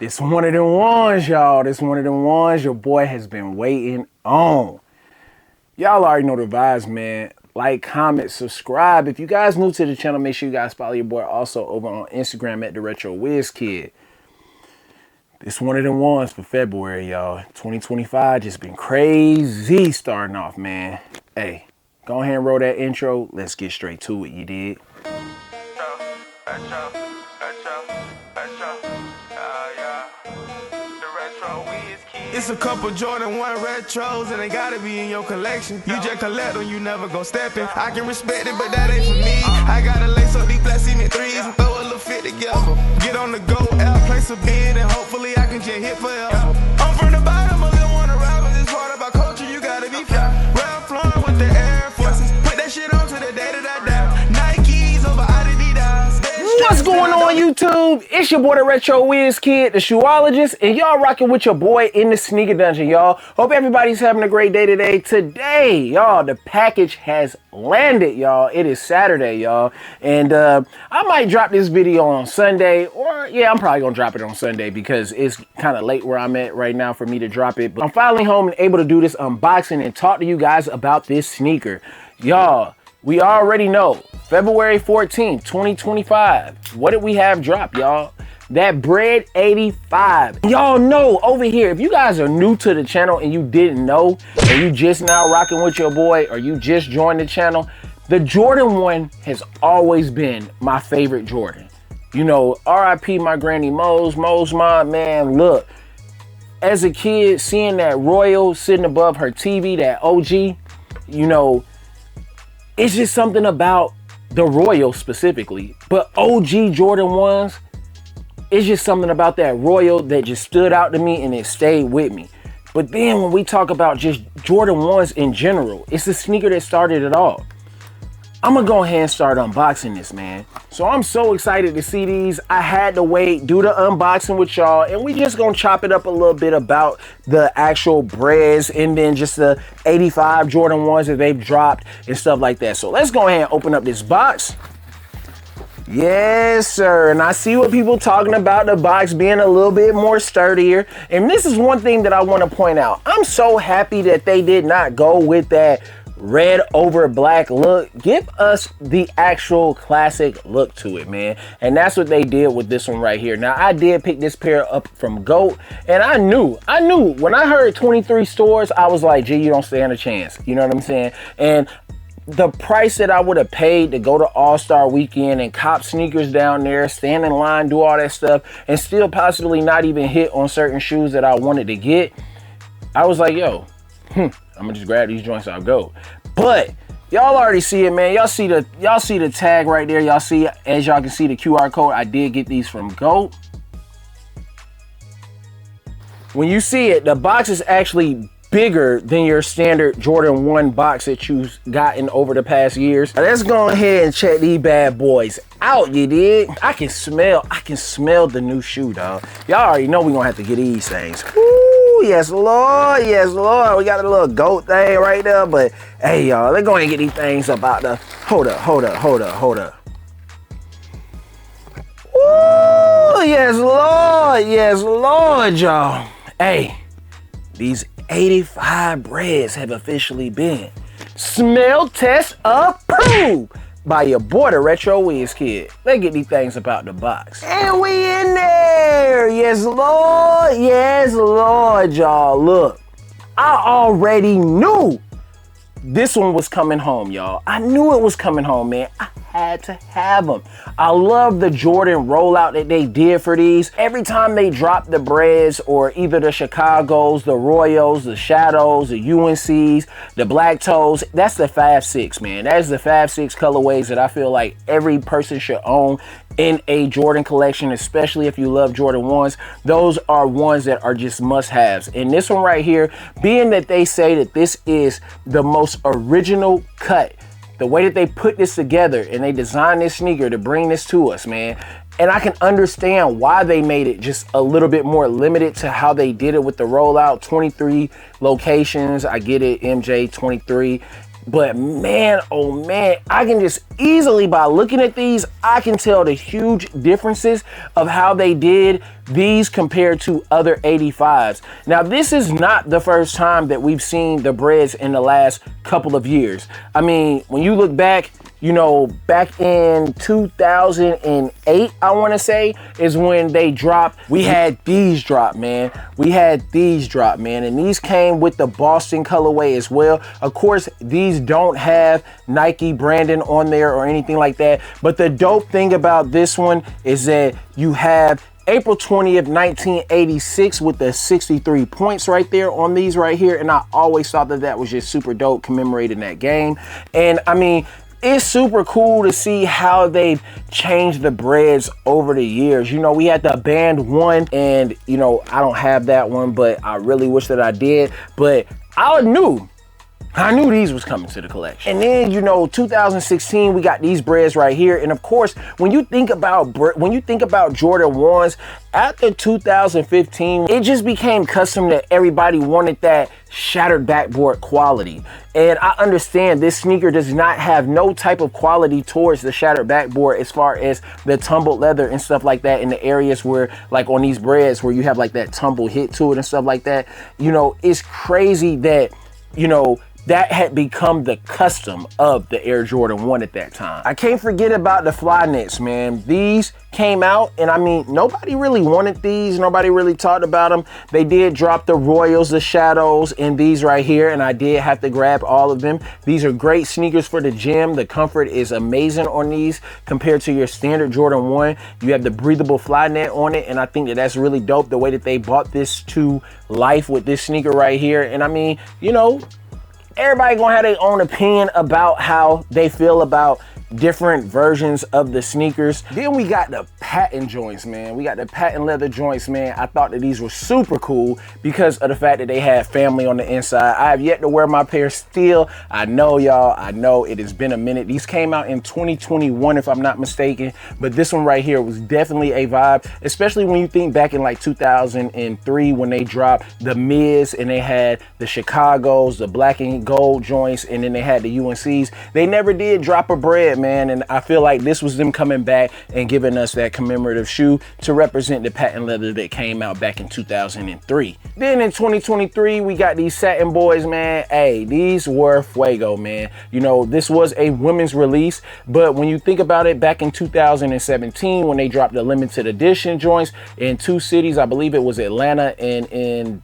This one of them ones, y'all. This one of them ones your boy has been waiting on. Y'all already know the vibes, man. Like, comment, subscribe. If you guys new to the channel, make sure you guys follow your boy also over on Instagram at the Retro Wiz Kid. This one of them ones for February, y'all. 2025 just been crazy starting off, man. Hey, go ahead and roll that intro. Let's get straight to it, you dig? It's a couple Jordan 1 retros and they gotta be in your collection. You just collect them, you never go stepping. I can respect it, but that ain't for me. I gotta lace up these black cement threes and throw a little fit together. Get on the go, out, place a bid, and hopefully I can just hit forever. I'm from the bottom, I don't wanna rap, but this part about culture, you gotta be fair. Ralph Lauren with the Air Forces, put that shit on to the day that I die. Nikes over Adidas. What's going on, YouTube? It's your boy, the Retro Wiz Kid, the shoeologist, and y'all rocking with your boy in the sneaker dungeon, y'all. Hope everybody's having a great day today. Today, y'all, the package has landed, y'all. It is Saturday, y'all, and I might drop this video on Sunday, or yeah, I'm probably gonna drop it on Sunday because it's kind of late where I'm at right now for me to drop it. But I'm finally home and able to do this unboxing and talk to you guys about this sneaker, y'all. We already know, February 14th, 2025. What did we have drop, y'all? That Bred 85. Y'all know over here, if you guys are new to the channel and you didn't know, and you just now rocking with your boy, or you just joined the channel, the Jordan 1 has always been my favorite Jordan. You know, RIP my granny Mo's mom, man, look. As a kid, seeing that Royal sitting above her TV, that OG, you know, it's just something about the Royal specifically, but OG Jordan 1s, it's just something about that Royal that just stood out to me and it stayed with me. But then when we talk about just Jordan 1s in general, it's the sneaker that started it all. I'm gonna go ahead and start unboxing this, man. So I'm so excited to see these. I had to wait, do the unboxing with y'all, and we just gonna chop it up a little bit about the actual Breds and then just the 85 Jordan 1s that they've dropped and stuff like that. So let's go ahead and open up this box. Yes, sir. And I see what people talking about the box being a little bit more sturdier. And this is one thing that I want to point out. I'm so happy that they did not go with that red over black look. Give us the actual classic look to it, man. And that's what they did with this one right here. Now, I did pick this pair up from GOAT, and I knew when I heard 23 stores, I was like, gee, you don't stand a chance. You know what I'm saying? And the price that I would have paid to go to All-Star Weekend and cop sneakers down there, stand in line, do all that stuff, and still possibly not even hit on certain shoes that I wanted to get, I was like, yo, I'm gonna just grab these joints, I'll go. But y'all already see it, man. Y'all see the tag right there. Y'all see, as y'all can see, the QR code. I did get these from GOAT. When you see it, the box is actually bigger than your standard Jordan 1 box that you've gotten over the past years. Now let's go ahead and check these bad boys out, you dig? I can smell the new shoe, dog. Y'all already know we're gonna have to get these things. Woo, yes, Lord, yes, Lord. We got a little GOAT thing right there, but hey, y'all, let's go ahead and get these things about the, hold up. Woo, yes, Lord, y'all. Hey, these 85 Breds have officially been smell test approved by your boy, the Retro Wiz Kid. Let's get these things about the box. And we in there. Yes, Lord, y'all. Look, I already knew this one was coming home, y'all. I knew it was coming home, man. I had to have them. I love the Jordan rollout that they did for these. Every time they drop the Breds, or either the Chicagos, the Royals, the Shadows, the UNCs, the Black Toes, that's the 5.6, man. That is the 5.6 colorways that I feel like every person should own in a Jordan collection, especially if you love Jordan 1s. Those are ones that are just must-haves. And this one right here, being that they say that this is the most original cut, the way that they put this together and they designed this sneaker to bring this to us, man. And I can understand why they made it just a little bit more limited to how they did it with the rollout. 23 locations, I get it, MJ 23. But man, oh man, I can just easily by looking at these, I can tell the huge differences of how they did these compared to other 85s. Now, this is not the first time that we've seen the Breds in the last couple of years. I mean, when you look back, you know, back in 2008, I want to say, is when they dropped. We had these drop, man. And these came with the Boston colorway as well. Of course, these don't have Nike branding on there or anything like that. But the dope thing about this one is that you have April 20th, 1986 with the 63 points right there on these right here. And I always thought that that was just super dope, commemorating that game. And I mean, it's super cool to see how they've changed the Breds over the years. You know, we had the Band 1, and, you know, I don't have that one, but I really wish that I did. But I knew these was coming to the collection. And then, you know, 2016, we got these Breds right here. And of course, when you think about Jordan 1s, after 2015, it just became custom that everybody wanted that shattered backboard quality. And I understand this sneaker does not have no type of quality towards the shattered backboard as far as the tumbled leather and stuff like that in the areas where, like on these Breds, where you have like that tumble hit to it and stuff like that. You know, it's crazy that, you know, that had become the custom of the Air Jordan 1 at that time. I can't forget about the Flyknits, man. These came out, and I mean, nobody really wanted these. Nobody really talked about them. They did drop the Royals, the Shadows, and these right here, and I did have to grab all of them. These are great sneakers for the gym. The comfort is amazing on these compared to your standard Jordan 1. You have the breathable Flyknit on it, and I think that that's really dope, the way that they brought this to life with this sneaker right here. And I mean, you know, everybody gonna have their own opinion about how they feel about different versions of the sneakers. Then we got the patent joints, man. We got the patent leather joints, man. I thought that these were super cool because of the fact that they had family on the inside. I have yet to wear my pair still. I know, y'all, I know it has been a minute. These came out in 2021, if I'm not mistaken, but this one right here was definitely a vibe, especially when you think back in like 2003 when they dropped the Miz and they had the Chicago's, the black and gold joints, and then they had the UNC's. They never did drop a Bred, man, and I feel like this was them coming back and giving us that commemorative shoe to represent the patent leather that came out back in 2003. Then in 2023, we got these Satin Boys, man. Hey, these were fuego, man. You know, this was a women's release, but when you think about it, back in 2017, when they dropped the limited edition joints in two cities, I believe it was Atlanta and in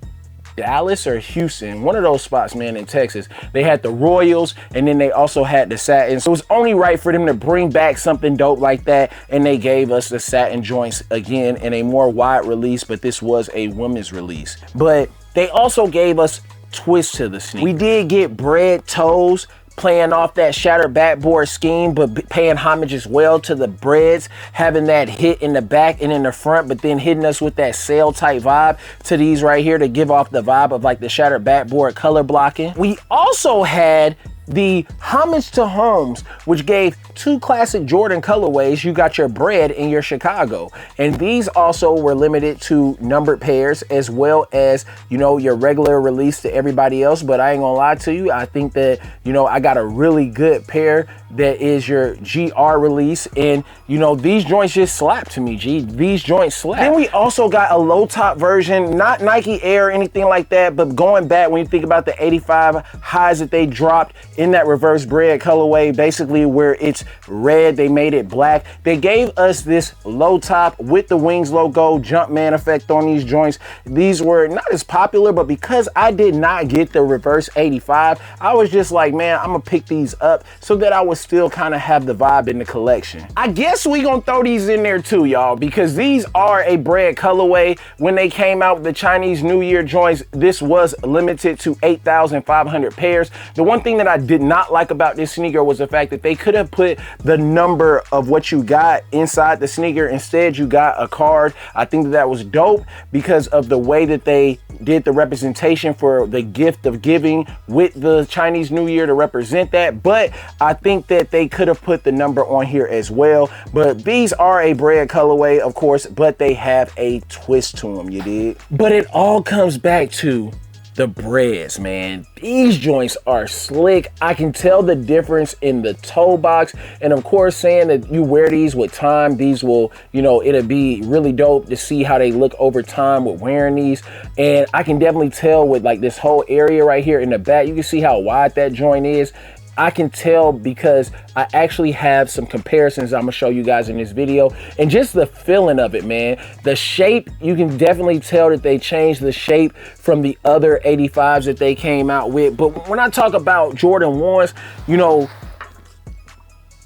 Dallas or Houston, one of those spots, man, in Texas. They had the Royals, and then they also had the Satin. So it was only right for them to bring back something dope like that, and they gave us the Satin joints again in a more wide release, but this was a women's release. But they also gave us twists to the sneaker. We did get Bred toes, playing off that shattered backboard scheme, but paying homage as well to the Breds, having that hit in the back and in the front, but then hitting us with that sail type vibe to these right here to give off the vibe of like the shattered backboard color blocking. We also had the homage to Holmes, which gave two classic Jordan colorways. You got your Bred and your Chicago, and these also were limited to numbered pairs as well as, you know, your regular release to everybody else. But I ain't gonna lie to you, I think that, you know, I got a really good pair that is your GR release, and you know, these joints just slap to me, G. These joints slap. Then we also got a low top version, not Nike Air or anything like that, but going back when you think about the 85 highs that they dropped in that reverse Bred colorway, basically where it's red, they made it black. They gave us this low top with the Wings logo, Jumpman effect on these joints. These were not as popular, but because I did not get the reverse 85, I was just like, man, I'm gonna pick these up so that I would still kind of have the vibe in the collection. I guess we gonna throw these in there too, y'all, because these are a Bred colorway. When they came out with the Chinese New Year joints, this was limited to 8,500 pairs. The one thing that I did not like about this sneaker was the fact that they could have put the number of what you got inside the sneaker. Instead, you got a card. I think that that was dope because of the way that they did the representation for the gift of giving with the Chinese New Year to represent that. But I think that they could have put the number on here as well. But these are a Bred colorway, of course, but they have a twist to them, you dig? But it all comes back to the Breds, man. These joints are slick. I can tell the difference in the toe box. And of course, saying that you wear these with time, these will, you know, it'll be really dope to see how they look over time with wearing these. And I can definitely tell with like this whole area right here in the back, you can see how wide that joint is. I can tell because I actually have some comparisons I'm gonna show you guys in this video, and just the feeling of it, man. The shape, you can definitely tell that they changed the shape from the other 85s that they came out with. But when I talk about Jordan 1s, you know,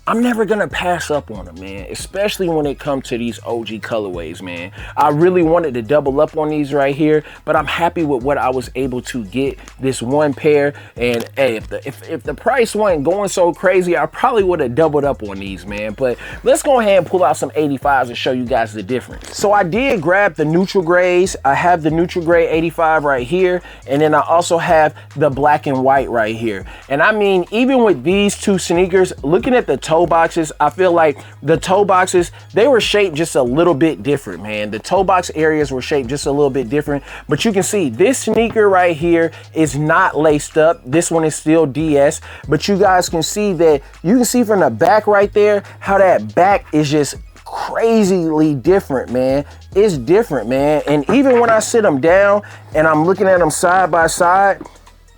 I'm never gonna pass up on them, man, especially when it comes to these OG colorways, man. I really wanted to double up on these right here, but I'm happy with what I was able to get this one pair. And hey, if the price wasn't going so crazy, I probably would have doubled up on these, man. But let's go ahead and pull out some 85s and show you guys the difference. So I did grab the neutral grays. I have the neutral gray 85 right here, and then I also have the black and white right here. And I mean, even with these two sneakers, looking at the toe boxes, I feel like the toe boxes, they were shaped just a little bit different, man. The toe box areas were shaped just a little bit different, but you can see this sneaker right here is not laced up. This one is still DS, but you guys can see that, you can see from the back right there how that back is just crazily different, man. It's different, man. And even when I sit them down and I'm looking at them side by side,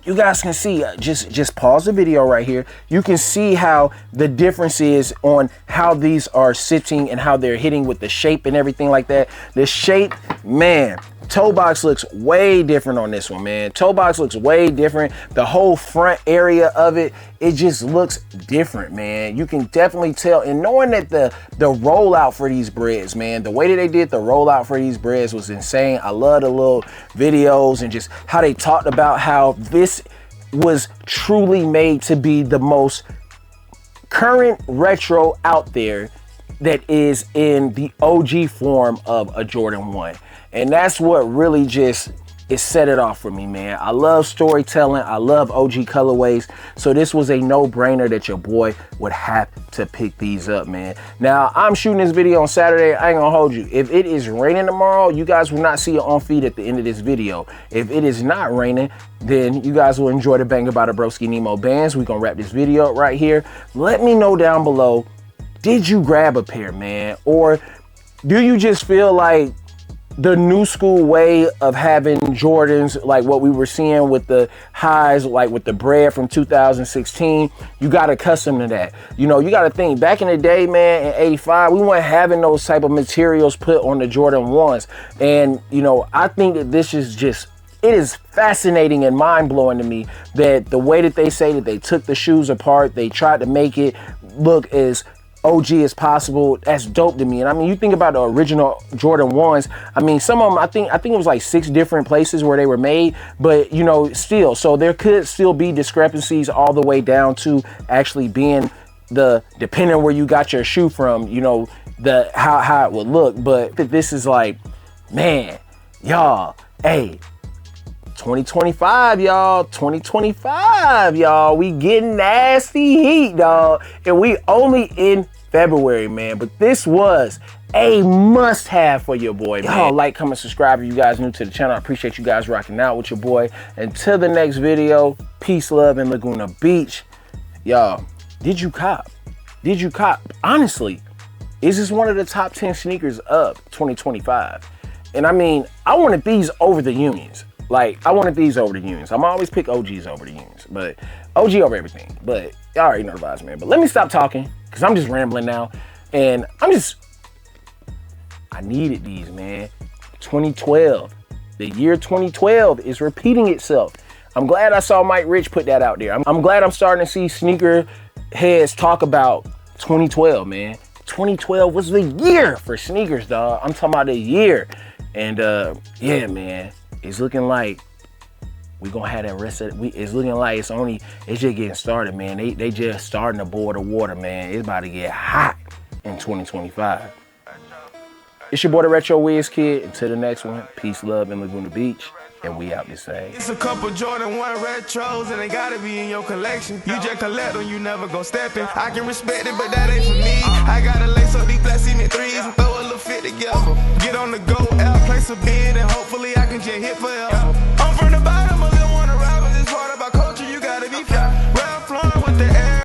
you guys can see, just pause the video right here. You can see how the difference is on how these are sitting and how they're hitting with the shape and everything like that. The shape, man, toe box looks way different on this one, man. Toe box looks way different. The whole front area of it, it just looks different, man. You can definitely tell. And knowing that the rollout for these Breds, man, the way that they did the rollout for these Breds was insane. I love the little videos and just how they talked about how this was truly made to be the most current retro out there that is in the OG form of a Jordan 1. And that's what really just set it off for me, man. I love storytelling. I love OG colorways. So this was a no-brainer that your boy would have to pick these up, man. Now, I'm shooting this video on Saturday. I ain't gonna hold you. If it is raining tomorrow, you guys will not see it on feed at the end of this video. If it is not raining, then you guys will enjoy the Banger by the Broski Nemo bands. We're gonna wrap this video up right here. Let me know down below, did you grab a pair, man? Or do you just feel like the new school way of having Jordans, like what we were seeing with the highs, like with the Bred from 2016, you got accustomed to that. You know, you got to think, back in the day, man, in 85, we weren't having those type of materials put on the Jordan 1s. And, you know, I think that this is just, it is fascinating and mind-blowing to me that the way that they say that they took the shoes apart, they tried to make it look as OG as possible. That's dope to me. And I mean, you think about the original Jordan 1s, I mean, some of them, I think it was like 6 different places where they were made, but you know, still, so there could still be discrepancies all the way down to actually being the, depending on where you got your shoe from, you know, the how it would look. But this is like, man, y'all, hey, 2025, y'all. 2025, y'all. We getting nasty heat, dog. And we only in February, man. But this was a must-have for your boy, man. Y'all like, comment, subscribe if you guys new to the channel. I appreciate you guys rocking out with your boy. Until the next video, peace, love, and Laguna Beach. Y'all, did you cop? Did you cop? Honestly, is this one of the top 10 sneakers of 2025? And I mean, I wanted these over the Unions. Like, I wanted these over the Unions. I'm always pick OGs over the Unions, but OG over everything. But y'all already know the vibes, man. But let me stop talking, because I'm just rambling now. And I needed these, man. 2012. The year 2012 is repeating itself. I'm glad I saw Mike Rich put that out there. I'm glad I'm starting to see sneaker heads talk about 2012, man. 2012 was the year for sneakers, dog. I'm talking about the year. And yeah, man. It's looking like we're gonna have that rest of it. It's looking like it's just getting started, man. They just starting to boil the water, man. It's about to get hot in 2025. It's your boy, the Retro Wiz Kid. Until the next one, peace, love, and Laguna Beach. And we out this thing. It's a couple Jordan 1 retros and they gotta be in your collection. You just collect them, you never gon' step in. I can respect it, but that ain't for me. I gotta lace up these black cement 3s and throw a little fit together. Get on the go, out, place a bid, and hopefully I can just hit forever.